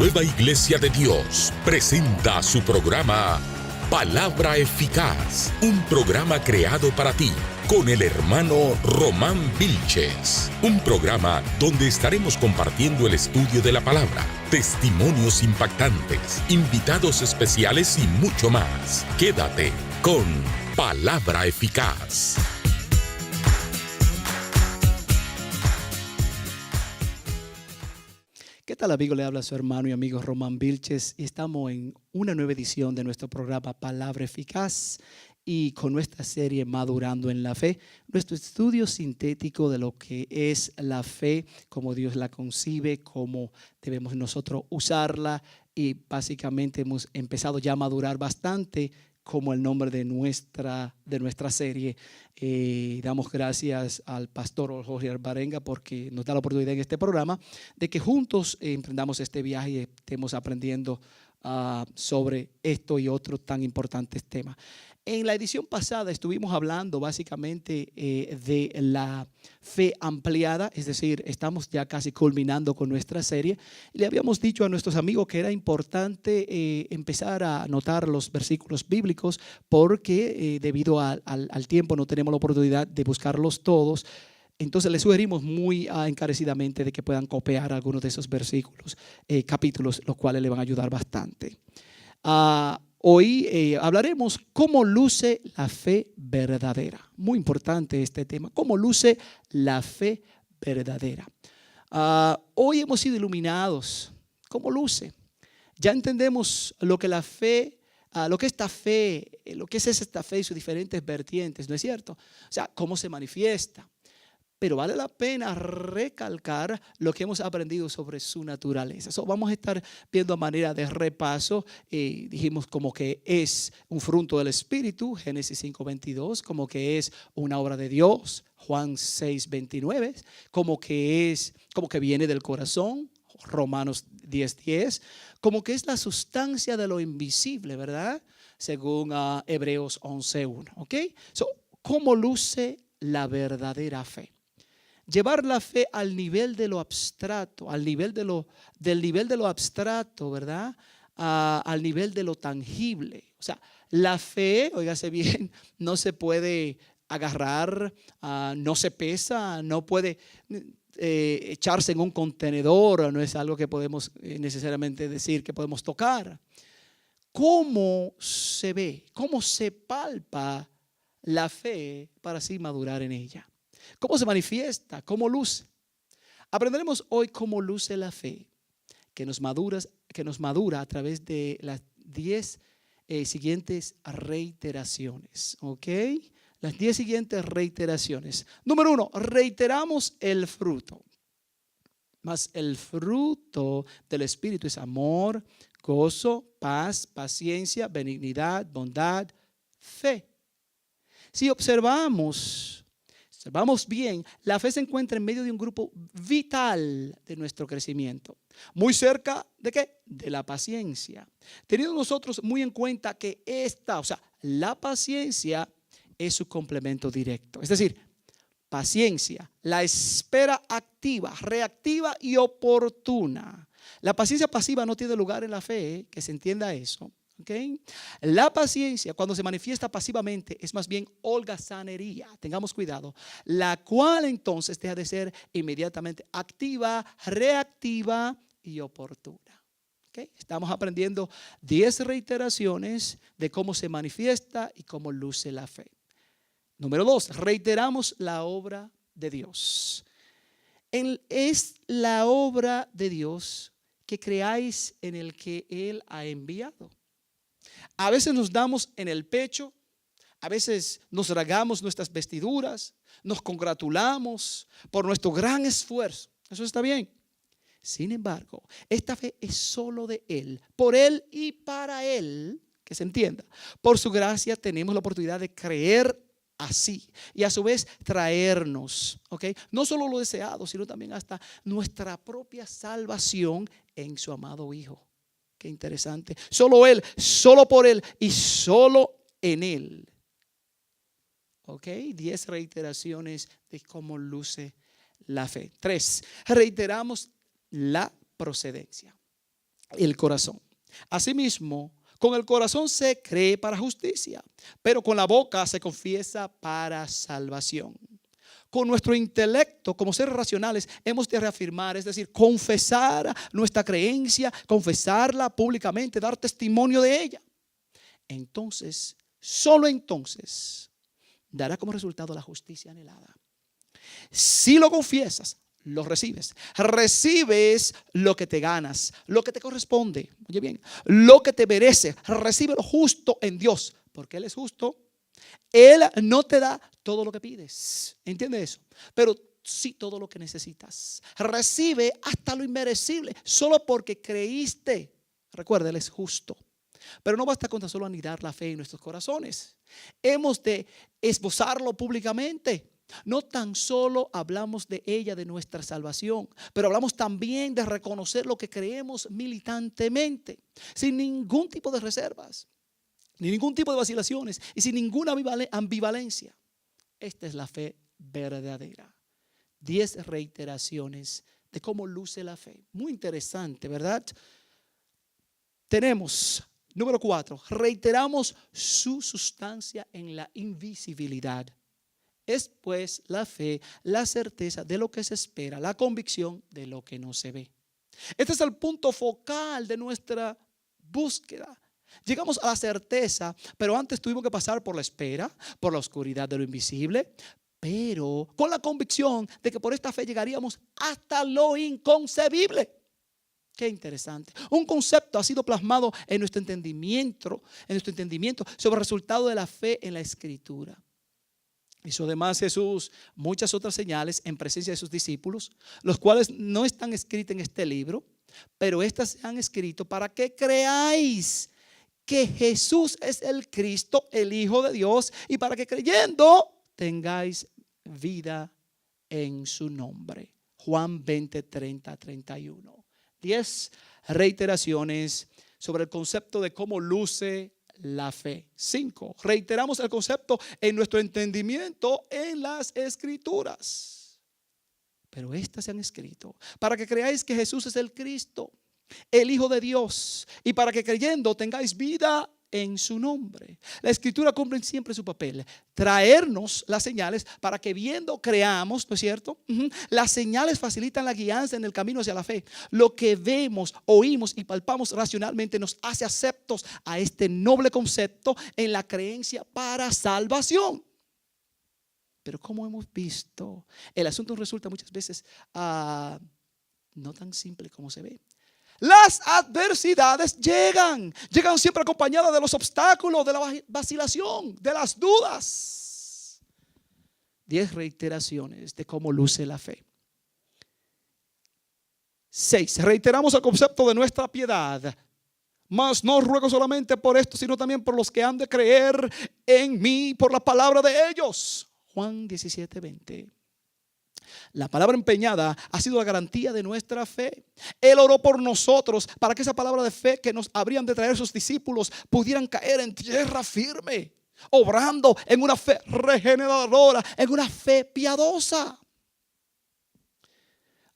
Nueva Iglesia de Dios presenta su programa Palabra Eficaz, un programa creado para ti con el hermano Román Vilches. Un programa donde estaremos compartiendo el estudio de la palabra, testimonios impactantes, invitados especiales y mucho más. Quédate con Palabra Eficaz. ¿Qué tal, amigo? Le habla su hermano y amigo Román Vilches y estamos en una nueva edición de nuestro programa Palabra Eficaz y con nuestra serie Madurando en la Fe, nuestro estudio sintético de lo que es la fe, cómo Dios la concibe, cómo debemos nosotros usarla y básicamente hemos empezado ya a madurar bastante como el nombre de nuestra serie. Damos gracias al pastor Jorge Alvarenga porque nos da la oportunidad en este programa de que juntos emprendamos este viaje y estemos aprendiendo sobre esto y otros tan importantes temas. En la edición pasada estuvimos hablando básicamente de la fe ampliada, es decir, estamos ya casi culminando con nuestra serie. Le habíamos dicho a nuestros amigos que era importante empezar a anotar los versículos bíblicos porque debido al tiempo no tenemos la oportunidad de buscarlos todos. Entonces les sugerimos muy encarecidamente de que puedan copiar algunos de esos versículos, capítulos, los cuales le van a ayudar bastante. Hoy hablaremos cómo luce la fe verdadera. Muy importante este tema, cómo luce la fe verdadera. Hoy hemos sido iluminados. ¿Cómo luce? Ya entendemos lo que la fe, lo que esta fe, lo que es esta fe y sus diferentes vertientes, ¿no es cierto? O sea, cómo se manifiesta. Pero vale la pena recalcar lo que hemos aprendido sobre su naturaleza. Vamos a estar viendo a manera de repaso. Dijimos como que es un fruto del Espíritu, Génesis 5:22, como que es una obra de Dios, Juan 6:29, como que viene del corazón, Romanos 10:10, como que es la sustancia de lo invisible, ¿verdad? Según Hebreos 11:1, ¿ok? ¿Cómo luce la verdadera fe? Llevar la fe al nivel de lo abstracto, del nivel de lo abstracto, ¿verdad? Al nivel de lo tangible. O sea, la fe, óigase bien, no se puede agarrar, no se pesa, no puede echarse en un contenedor, no es algo que podemos necesariamente decir que podemos tocar. ¿Cómo se ve? ¿Cómo se palpa la fe para así madurar en ella? ¿Cómo se manifiesta? ¿Cómo luce? Aprenderemos hoy cómo luce la fe que nos madura a través de las 10 siguientes reiteraciones. ¿Ok? Las 10 siguientes reiteraciones. Número 1, reiteramos el fruto. Mas el fruto del Espíritu es amor, gozo, paz, paciencia, benignidad, bondad, fe. Si observamos bien, la fe se encuentra en medio de un grupo vital de nuestro crecimiento. Muy cerca ¿de qué? De la paciencia. Teniendo nosotros muy en cuenta que la paciencia es su complemento directo. Es decir, paciencia, la espera activa, reactiva y oportuna. La paciencia pasiva no tiene lugar en la fe, que se entienda eso. Okay. La paciencia, cuando se manifiesta pasivamente, es más bien holgazanería, tengamos cuidado, la cual entonces deja de ser inmediatamente activa, reactiva y oportuna. Okay. Estamos aprendiendo 10 reiteraciones de cómo se manifiesta y cómo luce la fe. Número 2, reiteramos la obra de Dios. Es la obra de Dios que creáis en el que Él ha enviado. A veces nos damos en el pecho, a veces nos rasgamos nuestras vestiduras, nos congratulamos por nuestro gran esfuerzo. Eso está bien. Sin embargo, esta fe es solo de Él, por Él y para Él, que se entienda. Por su gracia tenemos la oportunidad de creer así y a su vez traernos, ¿okay? No solo lo deseado, sino también hasta nuestra propia salvación en su amado Hijo. Qué interesante. Solo Él, solo por Él y solo en Él. Ok, 10 reiteraciones de cómo luce la fe. 3, reiteramos la procedencia. el corazón. Asimismo, con el corazón se cree para justicia, pero con la boca se confiesa para salvación. Con nuestro intelecto, como seres racionales, hemos de reafirmar, es decir, confesar nuestra creencia, confesarla públicamente, dar testimonio de ella. Entonces, solo entonces, dará como resultado la justicia anhelada. Si lo confiesas, lo recibes. Recibes lo que te ganas, lo que te corresponde. Oye bien, lo que te merece. Recibe lo justo en Dios, porque Él es justo. Él no te da todo lo que pides. ¿Entiendes eso? Pero sí todo lo que necesitas. Recibe hasta lo inmerecible, solo porque creíste. Recuerda, Él es justo. Pero no basta con tan solo anidar la fe en nuestros corazones. Hemos de esbozarlo públicamente. No tan solo hablamos de ella, de nuestra salvación, pero hablamos también de reconocer lo que creemos militantemente, sin ningún tipo de reservas, ni ningún tipo de vacilaciones y sin ninguna ambivalencia. Esta es la fe verdadera. 10 reiteraciones de cómo luce la fe. Muy interesante, ¿verdad? Tenemos, número 4, reiteramos su sustancia en la invisibilidad. Es pues la fe, la certeza de lo que se espera, la convicción de lo que no se ve. Este es el punto focal de nuestra búsqueda. Llegamos a la certeza, pero antes tuvimos que pasar por la espera, por la oscuridad de lo invisible, pero con la convicción de que por esta fe llegaríamos hasta lo inconcebible. Qué interesante. Un concepto ha sido plasmado en nuestro entendimiento sobre el resultado de la fe en la Escritura. Hizo además Jesús muchas otras señales en presencia de sus discípulos, los cuales no están escritos en este libro, pero estas se han escrito para que creáis que Jesús es el Cristo, el Hijo de Dios, y para que creyendo tengáis vida en su nombre. Juan 20, 30, 31. 10 reiteraciones sobre el concepto de cómo luce la fe. 5. Reiteramos el concepto en nuestro entendimiento en las Escrituras. Pero estas se han escrito para que creáis que Jesús es el Cristo, el Hijo de Dios, y para que creyendo tengáis vida en su nombre. La Escritura cumple siempre su papel, traernos las señales para que viendo creamos, ¿no es cierto? Las señales facilitan la guianza en el camino hacia la fe. Lo que vemos, oímos y palpamos racionalmente nos hace aceptos a este noble concepto en la creencia para salvación. Pero como hemos visto, el asunto resulta muchas veces no tan simple como se ve. Las adversidades llegan siempre acompañadas de los obstáculos, de la vacilación, de las dudas. 10 reiteraciones de cómo luce la fe. 6. Reiteramos el concepto de nuestra piedad. Mas no ruego solamente por esto, sino también por los que han de creer en mí por la palabra de ellos. Juan 17, 20. La palabra empeñada ha sido la garantía de nuestra fe. Él oró por nosotros para que esa palabra de fe que nos habrían de traer sus discípulos pudieran caer en tierra firme, obrando en una fe regeneradora, en una fe piadosa.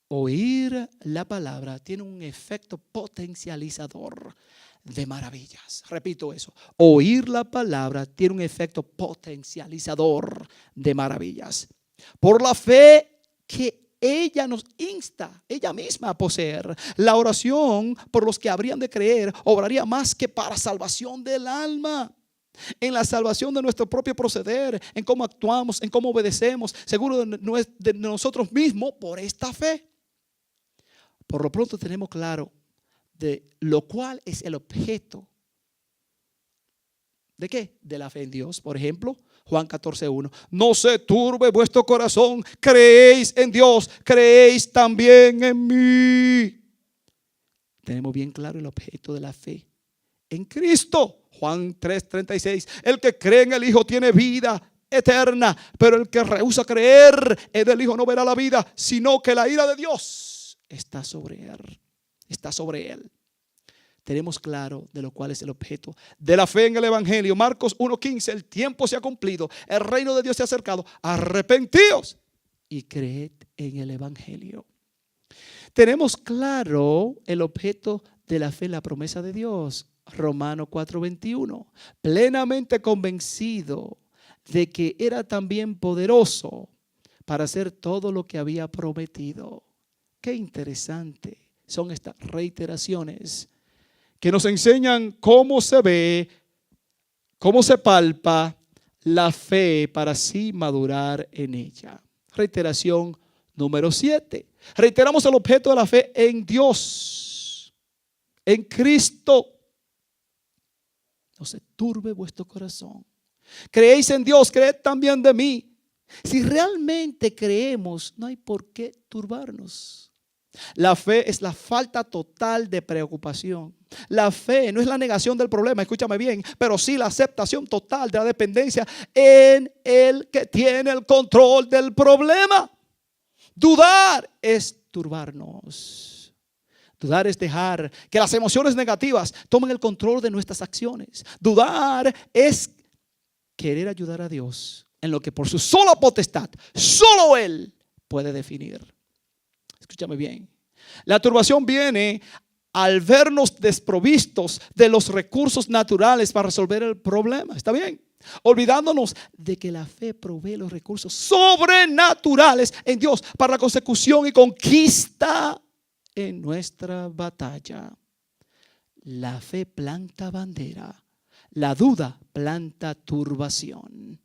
Oír la palabra tiene un efecto potencializador de maravillas. Repito eso. Oír la palabra tiene un efecto potencializador de maravillas. Por la fe que ella nos insta, ella misma a poseer. La oración por los que habrían de creer obraría más que para salvación del alma, en la salvación de nuestro propio proceder, en cómo actuamos, en cómo obedecemos, seguro de nosotros mismos por esta fe. Por lo pronto tenemos claro de lo cual es el objeto. ¿De qué? De la fe en Dios. Por ejemplo, Juan 14:1. No se turbe vuestro corazón, creéis en Dios, creéis también en mí. Tenemos bien claro el objeto de la fe en Cristo. Juan 3:36. El que cree en el Hijo tiene vida eterna, pero el que rehúsa creer en el Hijo no verá la vida, sino que la ira de Dios está sobre él. Está sobre él. Tenemos claro de lo cual es el objeto de la fe en el Evangelio. Marcos 1:15. El tiempo se ha cumplido, el reino de Dios se ha acercado. Arrepentíos y creed en el Evangelio. Tenemos claro el objeto de la fe en la promesa de Dios. Romanos 4:21. Plenamente convencido de que era también poderoso para hacer todo lo que había prometido. Qué interesante son estas reiteraciones que nos enseñan cómo se ve, cómo se palpa la fe para así madurar en ella. Reiteración número 7. Reiteramos el objeto de la fe en Dios, en Cristo. No se turbe vuestro corazón. Creéis en Dios, creed también de mí. Si realmente creemos, no hay por qué turbarnos. La fe es la falta total de preocupación. La fe no es la negación del problema, escúchame bien, pero sí la aceptación total de la dependencia en el que tiene el control del problema. Dudar es turbarnos. Dudar es dejar que las emociones negativas tomen el control de nuestras acciones. Dudar es querer ayudar a Dios en lo que por su sola potestad, solo Él puede definir. Escúchame bien. La turbación viene al vernos desprovistos de los recursos naturales para resolver el problema. ¿Está bien? Olvidándonos de que la fe provee los recursos sobrenaturales en Dios para la consecución y conquista en nuestra batalla. La fe planta bandera, la duda planta turbación.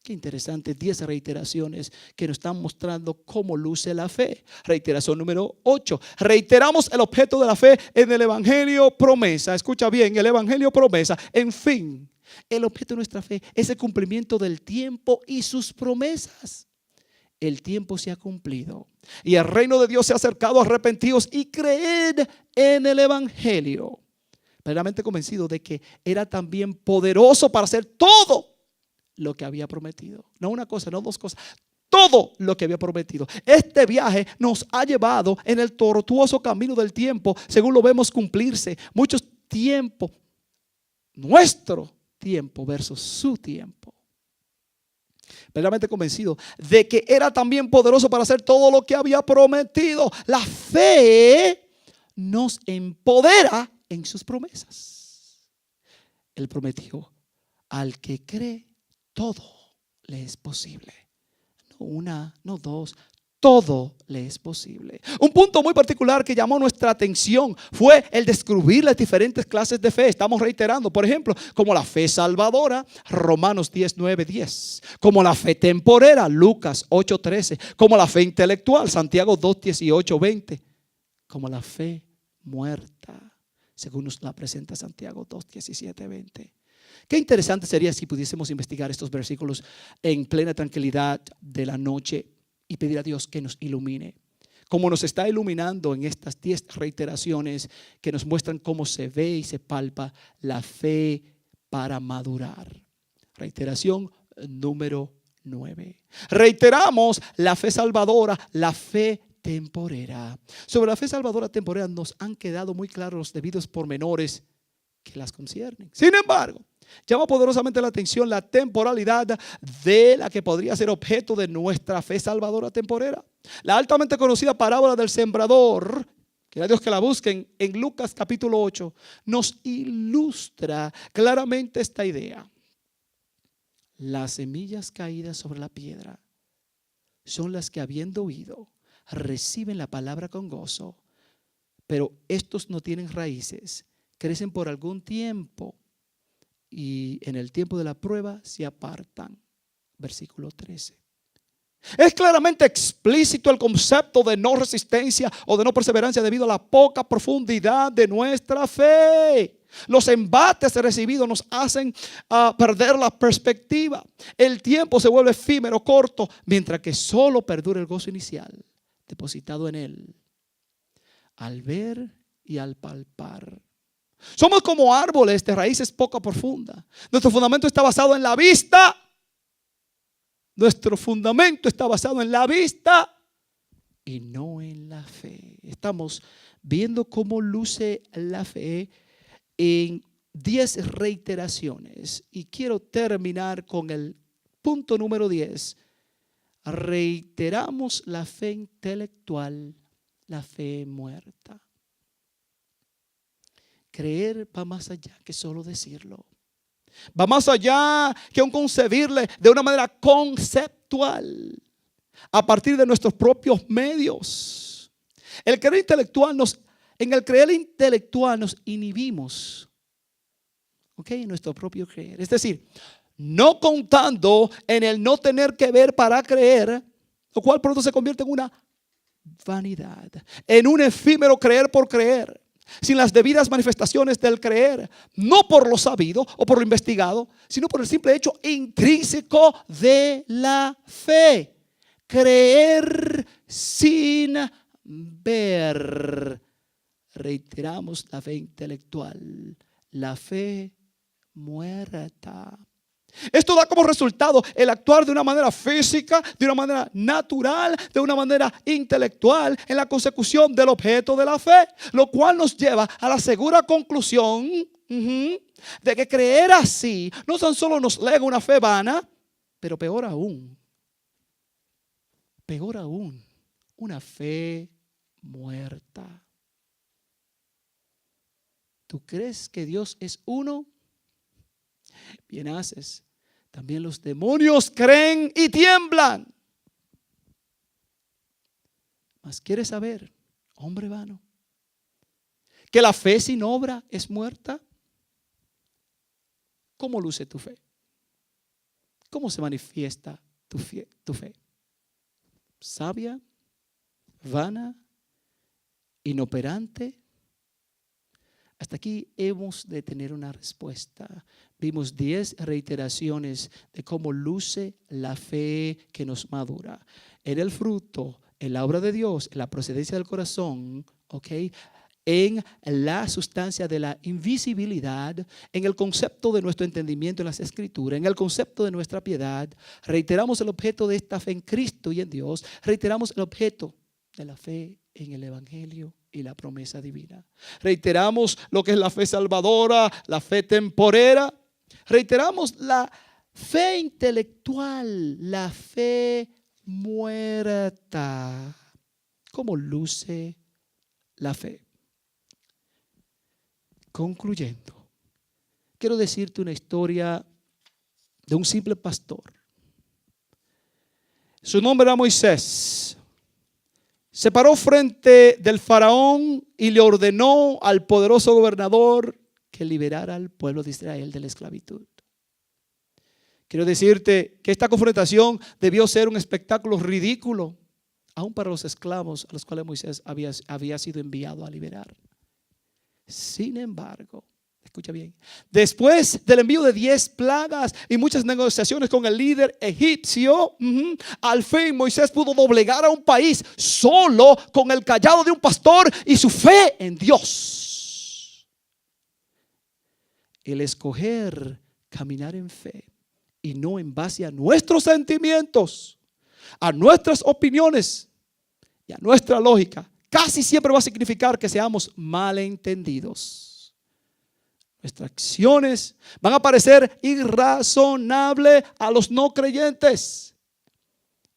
Qué interesante, 10 reiteraciones que nos están mostrando cómo luce la fe. Reiteración número 8. Reiteramos el objeto de la fe en el Evangelio promesa. Escucha bien, el Evangelio promesa. En fin, el objeto de nuestra fe es el cumplimiento del tiempo y sus promesas. El tiempo se ha cumplido y el reino de Dios se ha acercado. Arrepentidos y creed en el Evangelio. Plenamente convencido de que era también poderoso para hacer todo lo que había prometido. No una cosa, no dos cosas. Todo lo que había prometido. Este viaje nos ha llevado en el tortuoso camino del tiempo, según lo vemos cumplirse. Muchos tiempos, nuestro tiempo versus su tiempo. Plenamente convencido de que era también poderoso para hacer todo lo que había prometido. La fe nos empodera en sus promesas. Él prometió: al que cree, todo le es posible. No una, no dos, todo le es posible. Un punto muy particular que llamó nuestra atención fue el descubrir las diferentes clases de fe. Estamos reiterando, por ejemplo, como la fe salvadora, Romanos 10:9-10. Como la fe temporera, Lucas 8:13. Como la fe intelectual, Santiago 2:18-20. Como la fe muerta, según nos la presenta Santiago 2:17-20. Qué interesante sería si pudiésemos investigar estos versículos en plena tranquilidad de la noche y pedir a Dios que nos ilumine, como nos está iluminando en estas 10 reiteraciones que nos muestran cómo se ve y se palpa la fe para madurar. Reiteración número 9. Reiteramos la fe salvadora, la fe temporera. Sobre la fe salvadora temporera nos han quedado muy claros los debidos pormenores que las conciernen. Sin embargo, llama poderosamente la atención la temporalidad de la que podría ser objeto de nuestra fe salvadora temporera. La altamente conocida parábola del sembrador, que a Dios que la busquen, en Lucas capítulo 8, nos ilustra claramente esta idea. Las semillas caídas sobre la piedra son las que, habiendo oído, reciben la palabra con gozo, pero estos no tienen raíces, crecen por algún tiempo y en el tiempo de la prueba se apartan. Versículo 13. Es claramente explícito el concepto de no resistencia o de no perseverancia debido a la poca profundidad de nuestra fe. Los embates recibidos nos hacen perder la perspectiva. El tiempo se vuelve efímero, corto, mientras que solo perdura el gozo inicial depositado en él al ver y al palpar. Somos como árboles de raíces poco profundas. Nuestro fundamento está basado en la vista. Nuestro fundamento está basado en la vista y no en la fe. Estamos viendo cómo luce la fe en 10 reiteraciones. Y quiero terminar con el punto número 10. Reiteramos la fe intelectual, la fe muerta. creer va más allá que solo decirlo. Va más allá que un concebirle de una manera conceptual, a partir de nuestros propios medios. En el creer intelectual nos inhibimos, en nuestro propio creer. Es decir, no contando en el no tener que ver para creer, lo cual pronto se convierte en una vanidad, en un efímero creer por creer, sin las debidas manifestaciones del creer, no por lo sabido o por lo investigado, sino por el simple hecho intrínseco de la fe. Creer sin ver. Reiteramos la fe intelectual, la fe muerta. Esto da como resultado el actuar de una manera física, de una manera natural, de una manera intelectual en la consecución del objeto de la fe, lo cual nos lleva a la segura conclusión de que creer así no tan solo nos lega una fe vana, pero peor aún, una fe muerta. ¿Tú crees que Dios es uno? Bien haces. También los demonios creen y tiemblan. Mas ¿quieres saber, hombre vano, que la fe sin obra es muerta? ¿Cómo luce tu fe? ¿Cómo se manifiesta tu fe? ¿Sabia? ¿Vana? ¿Inoperante? Hasta aquí hemos de tener una respuesta. Vimos 10 reiteraciones de cómo luce la fe que nos madura. En el fruto, en la obra de Dios, en la procedencia del corazón, en la sustancia de la invisibilidad, en el concepto de nuestro entendimiento en las Escrituras, en el concepto de nuestra piedad. Reiteramos el objeto de esta fe en Cristo y en Dios. Reiteramos el objeto de la fe en el Evangelio y la promesa divina. Reiteramos lo que es la fe salvadora, la fe temporera. Reiteramos la fe intelectual, la fe muerta. ¿Cómo luce la fe? Concluyendo, quiero decirte una historia de un simple pastor. Su nombre era Moisés. Se paró frente del faraón y le ordenó al poderoso gobernador que liberara al pueblo de Israel de la esclavitud. Quiero decirte que esta confrontación debió ser un espectáculo ridículo, aún para los esclavos a los cuales Moisés había sido enviado a liberar. Sin embargo, escucha bien, después del envío de 10 plagas y muchas negociaciones con el líder egipcio, al fin Moisés pudo doblegar a un país solo con el cayado de un pastor y su fe en Dios. El escoger caminar en fe y no en base a nuestros sentimientos, a nuestras opiniones y a nuestra lógica, casi siempre va a significar que seamos malentendidos. Nuestras acciones van a parecer irrazonables a los no creyentes.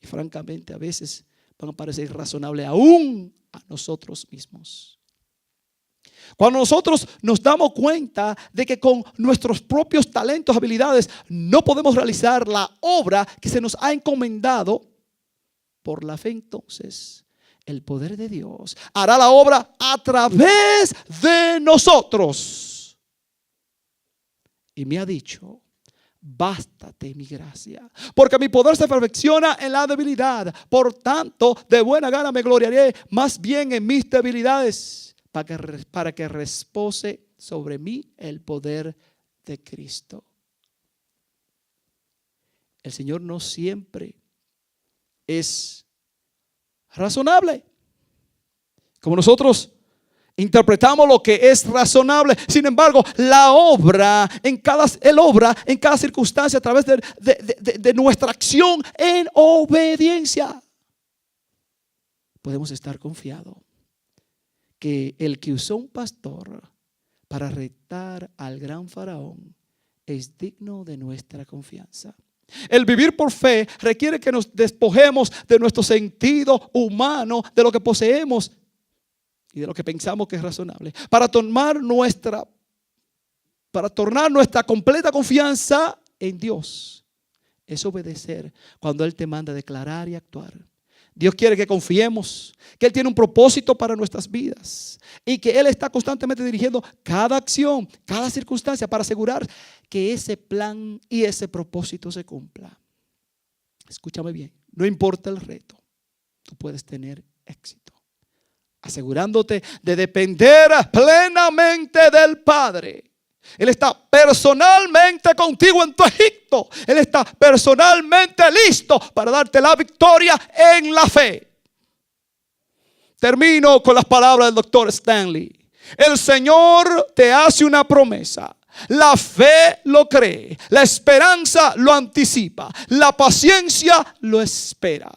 Y francamente a veces van a parecer irrazonables aún a nosotros mismos. Cuando nosotros nos damos cuenta de que con nuestros propios talentos, habilidades, no podemos realizar la obra que se nos ha encomendado, por la fe entonces el poder de Dios hará la obra a través de nosotros. Y me ha dicho: bástate mi gracia, porque mi poder se perfecciona en la debilidad. Por tanto, de buena gana me gloriaré más bien en mis debilidades, para que repose sobre mí el poder de Cristo. El Señor no siempre es razonable como nosotros interpretamos lo que es razonable. Sin embargo, Él obra en cada circunstancia a través de nuestra acción en obediencia. Podemos estar confiados que el que usó un pastor para retar al gran faraón es digno de nuestra confianza. El vivir por fe requiere que nos despojemos de nuestro sentido humano, de lo que poseemos y de lo que pensamos que es razonable, para tornar nuestra completa confianza en Dios, es obedecer cuando Él te manda a declarar y actuar. Dios quiere que confiemos, que Él tiene un propósito para nuestras vidas y que Él está constantemente dirigiendo cada acción, cada circunstancia para asegurar que ese plan y ese propósito se cumpla. Escúchame bien, no importa el reto, tú puedes tener éxito, asegurándote de depender plenamente del Padre. Él está personalmente contigo en tu Egipto. Él está personalmente listo para darte la victoria en la fe. Termino con las palabras del doctor Stanley. El Señor te hace una promesa. La fe lo cree. La esperanza lo anticipa. La paciencia lo espera.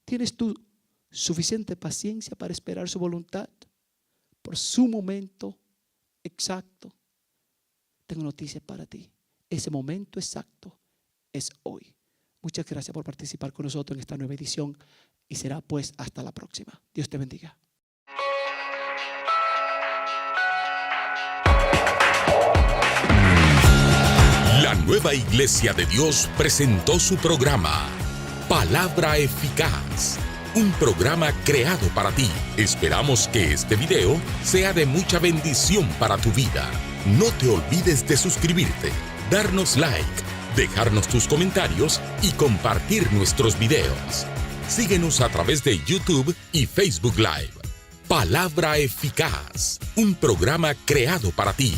¿Tienes tú suficiente paciencia para esperar su voluntad por su momento exacto? Tengo noticias para ti. Ese momento exacto es hoy. Muchas gracias por participar con nosotros en esta nueva edición y será pues hasta la próxima. Dios te bendiga. La Nueva Iglesia de Dios presentó su programa Palabra Eficaz, un programa creado para ti. Esperamos que este video sea de mucha bendición para tu vida. No te olvides de suscribirte, darnos like, dejarnos tus comentarios y compartir nuestros videos. Síguenos a través de YouTube y Facebook Live. Palabra Eficaz, un programa creado para ti.